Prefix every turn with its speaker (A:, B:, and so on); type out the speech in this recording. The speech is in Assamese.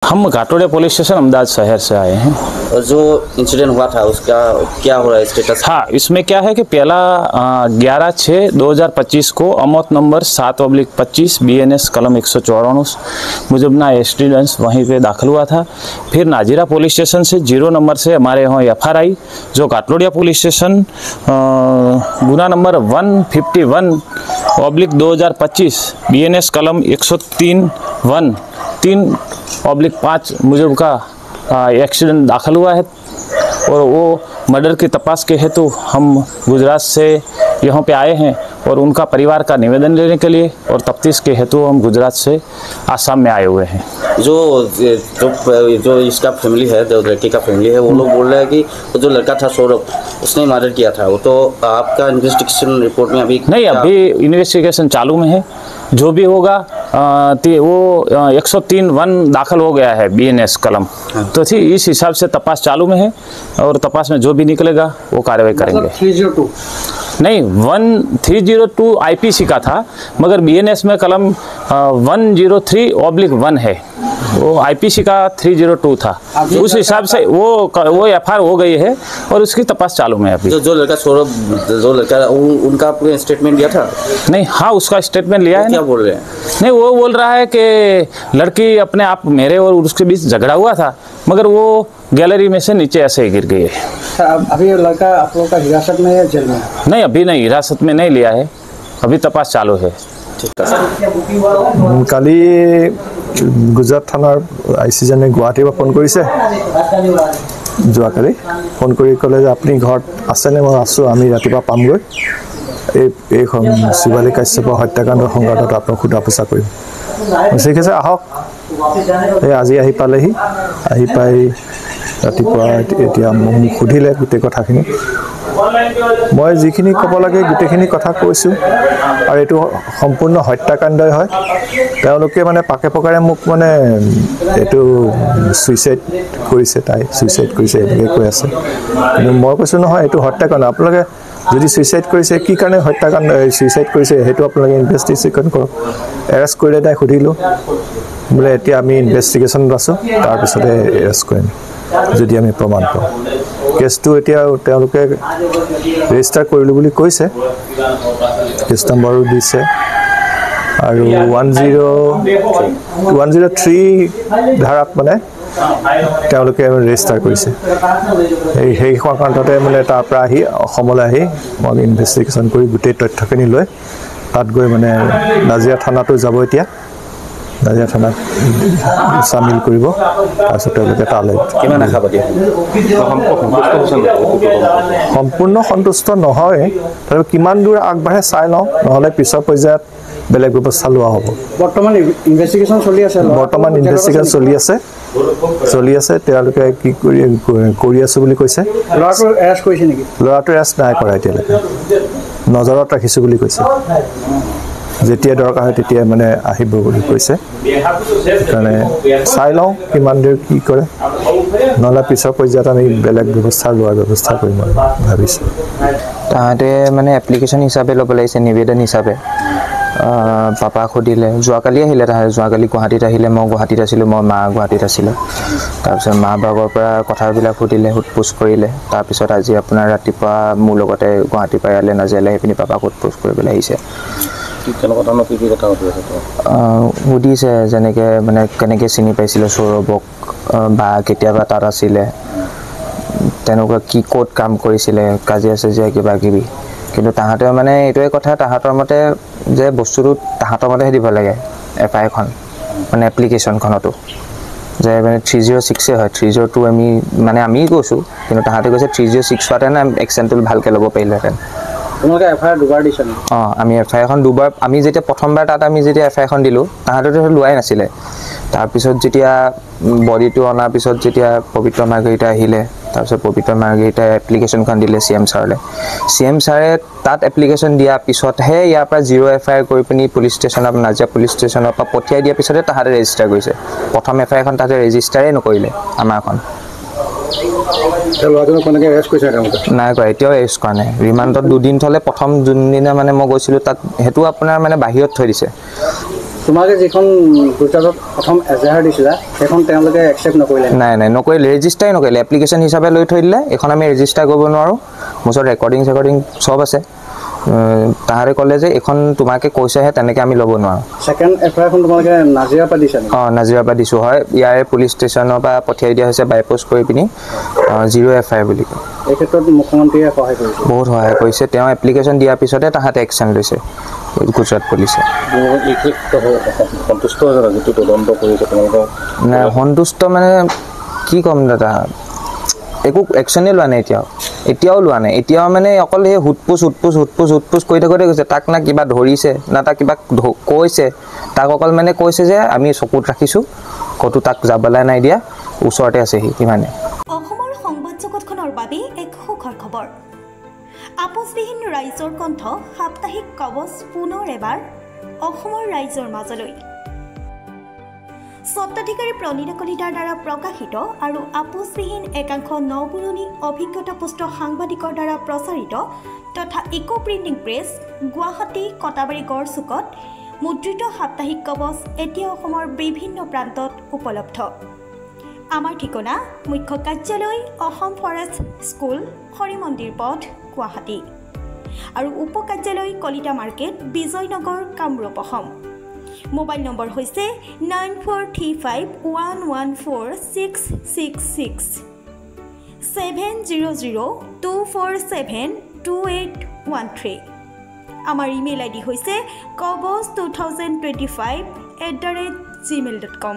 A: हम घाटोड़े पुलिस स्टेशन अहमदाबाद शहर से आए हैं।
B: और जो इंसिडेंट हुआ था उसका क्या हो रहा है स्टेटस?
A: हाँ, इसमें क्या है कि पहला 11/6/2025 को अमौत नंबर 7/25 BNS कलम 194 मुजबना एक्सीडेंस वहीं पे दाखिल हुआ था। फिर नाजीरा पुलिस स्टेशन से 0 नंबर से हमारे यहाँ FR आई, जो घाटोड़िया पुलिस स्टेशन गुना नंबर 151/2025 BNS कलम 103/5 मुजब का एक्सीडेंट दाखिल हुआ है। और वो मर्डर की तपास के हेतु हम गुजरात से यहाँ पे आए हैं और उनका परिवार का निवेदन लेने के लिए, और तफ्तीश के हेतु हम गुजरात से आसाम में आए हुए हैं।
B: जो इसका फैमिली है, जो लड़के का फैमिली है, वो लोग बोल रहे हैं कि जो लड़का था सौरभ, उसने मर्डर किया था। वो तो आपका इन्वेस्टिगेशन रिपोर्ट में अभी
A: नहीं, अभी इन्वेस्टिगेशन चालू में है। जो भी होगा वो 103(1) दाखिल हो गया है BNS कलम, तो इस हिसाब से तपास चालू में है और तपास में जो भी निकलेगा वो कार्रवाई करेंगे।
C: 302
A: नहीं, 1302 IPC का था, मगर BNS में कलम 103/1 है, वो IPC का 302 था। उस हिसाब से वो FR हो गई है और उसकी तपास चालू में है अभी।
B: जो लड़का सौरभ, जो लड़का उनका आपने स्टेटमेंट दिया था?
A: नहीं, हाँ, उसका स्टेटमेंट लिया है।
B: क्या बोल रहे हैं?
A: नहीं, वो बोल रहा है कि लड़की अपने आप, मेरे और उसके बीच झगड़ा हुआ था, मगर वो गैलरी में से नीचे ऐसे ही गिर गई है।
C: अभी लड़का आप लोगों का हिरासत में है, जेल में?
A: नहीं, अभी नहीं, हिरासत में नहीं लिया है, अभी तपास चालू है।
D: কালি গুজৰাট থানাৰ IC জনে গুৱাহাটীৰ পৰা ফোন কৰিছে। যোৱাকালি ফোন কৰি ক'লে যে আপুনি ঘৰত আছেনে? মই আছোঁ, আমি ৰাতিপুৱা পামগৈ। এই শিৱালী কাশ্যপৰ হত্যাকাণ্ডৰ সংঘাতত আপোনাক সোধা পোছা কৰিম। ঠিক আছে, আহক। এই আজি আহি পালেহি, আহি পাই ৰাতিপুৱা এতিয়া মোক সুধিলে গোটেই কথাখিনি। মই যিখিনি ক'ব লাগে গোটেইখিনি কথা কৈছোঁ, আৰু এইটো সম্পূৰ্ণ হত্যাকাণ্ডই হয়। তেওঁলোকে মানে পাকে পকাৰে মোক মানে এইটো ছুইচাইড কৰিছে, তাই ছুইচাইড কৰিছে এনেকৈ কৈ আছে। কিন্তু মই কৈছোঁ নহয়, এইটো হত্যাকাণ্ড। আপোনালোকে যদি ছুইচাইড কৰিছে, কি কাৰণে হত্যাকাণ্ড ছুইচাইড কৰিছে সেইটো আপোনালোকে ইনভেষ্টিগেশ্যন কৰক। এৰেষ্ট কৰিলে তাই সুধিলোঁ, বোলে এতিয়া আমি ইনভেষ্টিগেশ্যনত আছোঁ, তাৰপিছতে এৰেষ্ট কৰিম যদি আমি প্ৰমাণ পাওঁ। কেছটো এতিয়া তেওঁলোকে ৰেজিষ্টাৰ কৰিলোঁ বুলি কৈছে, কেছ নম্বৰো দিছে, আৰু 103 ধাৰাত মানে তেওঁলোকে ৰেজিষ্টাৰ কৰিছে। সেই সংক্ৰান্ততে মানে তাৰ পৰা আহি অসমলৈ আহি মই ইনভেষ্টিগেশ্যন কৰি গোটেই তথ্যখিনি লৈ তাত গৈ মানে নাজিৰা থানাতো যাব। এতিয়া নাজিৰা থানাত চামিল কৰিব, তাৰপিছত তেওঁলোকে তালৈ।
B: কিমান আশাবাদী?
D: সম্পূৰ্ণ সন্তুষ্ট নহয়, তথাপি কিমান দূৰ আগবাঢ়ে চাই লওঁ, নহ'লে পিছৰ পৰ্যায়ত বেলেগ ব্যৱস্থা লোৱা হ'ব।
C: বৰ্তমান ইনভেষ্টিগেশ্যন চলি আছে?
D: বৰ্তমান ইনভেষ্টিগেশ্যন চলি আছে। তেওঁলোকে কি কৰি আছোঁ বুলি কৈছে।
C: ল'ৰাটো এৰেষ্ট কৰিছে নেকি?
D: ল'ৰাটো এৰেষ্ট নাই কৰা এতিয়ালৈকে, নজৰত ৰাখিছোঁ বুলি কৈছে। যেতিয়া দৰকাৰ হয় তেতিয়াই মানে আহিব বুলি কৈছে। সেইকাৰণে চাই লওঁ কিমান দেৰি কি কৰে, নহ'লে পিছৰ পৰ্যায়ত আমি বেলেগ ব্যৱস্থা লোৱাৰ ব্যৱস্থা কৰিম বুলি ভাবিছোঁ।
E: তাহাঁতে মানে এপ্লিকেশ্যন হিচাপে ল'ব লাগিছে, নিবেদন হিচাপে। পাপাক সুধিলে, যোৱাকালি আহিলে, তাহাঁতে যোৱাকালি গুৱাহাটীত আহিলে, মই গুৱাহাটীত আছিলোঁ, মই মা গুৱাহাটীত আছিলোঁ। তাৰপিছত মা ভাগৰ পৰা কথাবিলাক সুধিলে, সোধ-পোছ কৰিলে। তাৰপিছত আজি আপোনাৰ ৰাতিপুৱা মোৰ লগতে গুৱাহাটীৰ পৰা ইয়ালৈ নাজিৰালৈ আহি পিনি পাপাক সোধ-পোছ কৰিবলৈ আহিছে। সুধিছে যেনেকৈ মানে কেনেকৈ চিনি পাইছিলে সৌৰভক, বা কেতিয়াবা তাত আছিলে, তেনেকুৱা কি ক'ত কাম কৰিছিলে, কাজিয়া কিবা কিবি। কিন্তু তাহাঁতে মানে এইটোৱে কথা, তাহাঁতৰ মতে যে বস্তুটো তাহাঁতৰ মতেহে দিব লাগে FI খন, মানে এপ্লিকেশ্যনখনতো যে মানে 306 হয়, 302 আমি কৈছোঁ, কিন্তু তাহাঁতে কৈছে 306 হোৱাহেঁতেন একশ্যনটো ভালকৈ ল'ব পাৰিলেহেঁতেন।
C: তোমালোকে FIR দুবাৰ দিছে?
E: আমি FIR এখন দুবাৰ, আমি যেতিয়া প্ৰথমবাৰ তাত আমি যেতিয়া FIR এখন দিলোঁ, তাহাঁতেতো লোৱাই নাছিলে। তাৰপিছত যেতিয়া বডিটো অনাৰ পিছত যেতিয়া পবিত্ৰ মাৰ্ঘেৰিটা আহিলে, তাৰপিছত পবিত্ৰ মাৰ্ঘেৰিটাই এপ্লিকেশ্যনখন দিলে CM ছাৰলৈ। CM ছাৰে তাত এপ্লিকেশ্যন দিয়াৰ পিছতহে ইয়াৰ পৰা 0 FIR কৰি পিনি পুলিচ ষ্টেচনত, নাজিৰা পুলিচ ষ্টেচনৰ পৰা পঠিয়াই দিয়াৰ পিছতে তাহাঁতে ৰেজিষ্টাৰ কৰিছে। প্ৰথম FIR এখন তাহাঁতে ৰেজিষ্টাৰেই নকৰিলে আমাৰখন। নাই কৰা, এতিয়াও এৰেষ্ট কৰা নাই। ৰিমাণ্ডত 2 দিন থ'লে, প্ৰথম যোনদিনা মানে মই গৈছিলোঁ তাত, সেইটো আপোনাৰ মানে বাহিৰত থৈ দিছে।
C: তোমাকে যিখন গুজৰাটত প্ৰথম এজাহাৰ দিছিলা সেইখন তেওঁলোকে একচেপ্ট নকৰিলে
E: নাই নাই নকৰিলে ৰেজিষ্টাৰে নকৰিলে এপ্লিকেশ্যন হিচাপে লৈ থৈ দিলে এইখন আমি ৰেজিষ্টাৰ কৰিব নোৱাৰোঁ মোৰ ওচৰত ৰেকৰ্ডিং চব আছে তাহাৰে ক'লে যে এইখন তোমাকে কৈছেহে তেনেকৈ আমি ল'ব নোৱাৰোঁ
C: ছেকেণ্ড এফআইআৰখন তোমালোকে নাজিৰাৰ পৰা দিছা নেকি
E: নাজিৰাৰ পৰা দিছোঁ হয় ইয়াৰে পুলিচ ষ্টেচনৰ পৰা পঠিয়াই দিয়া হৈছে বাইপোষ্ট কৰি পিনি 0 FIR বুলি কয়
C: এই ক্ষেত্ৰত মুখ্যমন্ত্ৰীয়ে সহায় কৰিছে
E: বহুত সহায় কৰিছে তেওঁ এপ্লিকেশ্যন দিয়াৰ পিছতে তাহাঁতে একশ্যন লৈছে গুজৰাট পুলিচে
B: সন্তুষ্ট হৈছে যিটো তদন্ত কৰিছে তোমালোকৰ
E: নাই সন্তুষ্ট মানে কি ক'ম দাদা একো একশ্যনেই লোৱা নাই এতিয়াও লোৱা নাই এতিয়াও মানে অকল সেই হুটপুচ কৰি থাকোঁতে গৈছে তাক না কিবা ধৰিছে না তাক কিবা কৈছে তাক অকল মানে কৈছে যে আমি চকুত ৰাখিছোঁ ক'তো তাক যাবলৈ নাই দিয়া ওচৰতে আছেহি ইমানে
F: অসমৰ সংবাদ জগতখনৰ বাবে এক সুখৰ খবৰ আপোচবিহীন ৰাইজৰ কণ্ঠ সাপ্তাহিক কবচ পুনৰ এবাৰ অসমৰ ৰাইজৰ মাজলৈ স্বত্বাধিকাৰী প্ৰণীতা কলিতাৰ দ্বাৰা প্ৰকাশিত আৰু আপোচবিহীন একাংশ নপুৰণি অভিজ্ঞতাপুষ্ট সাংবাদিকৰ দ্বাৰা প্ৰচাৰিত তথা eco printing press Guwahati Katabari গড়চুকত মুদ্ৰিত সাপ্তাহিক কবচ এতিয়া অসমৰ বিভিন্ন প্ৰান্তত উপলব্ধ আমাৰ ঠিকনা মুখ্য কাৰ্যালয় অসম ফৰেষ্ট স্কুল হৰি মন্দিৰ পথ গুৱাহাটী আৰু উপ কাৰ্যালয় Kalita market Bijoynagar Kamrup Assam mobile number হৈছে 9435114666 70024728813 আমাৰ ইমেইল আইডি হৈছে kobos2025@gmail.com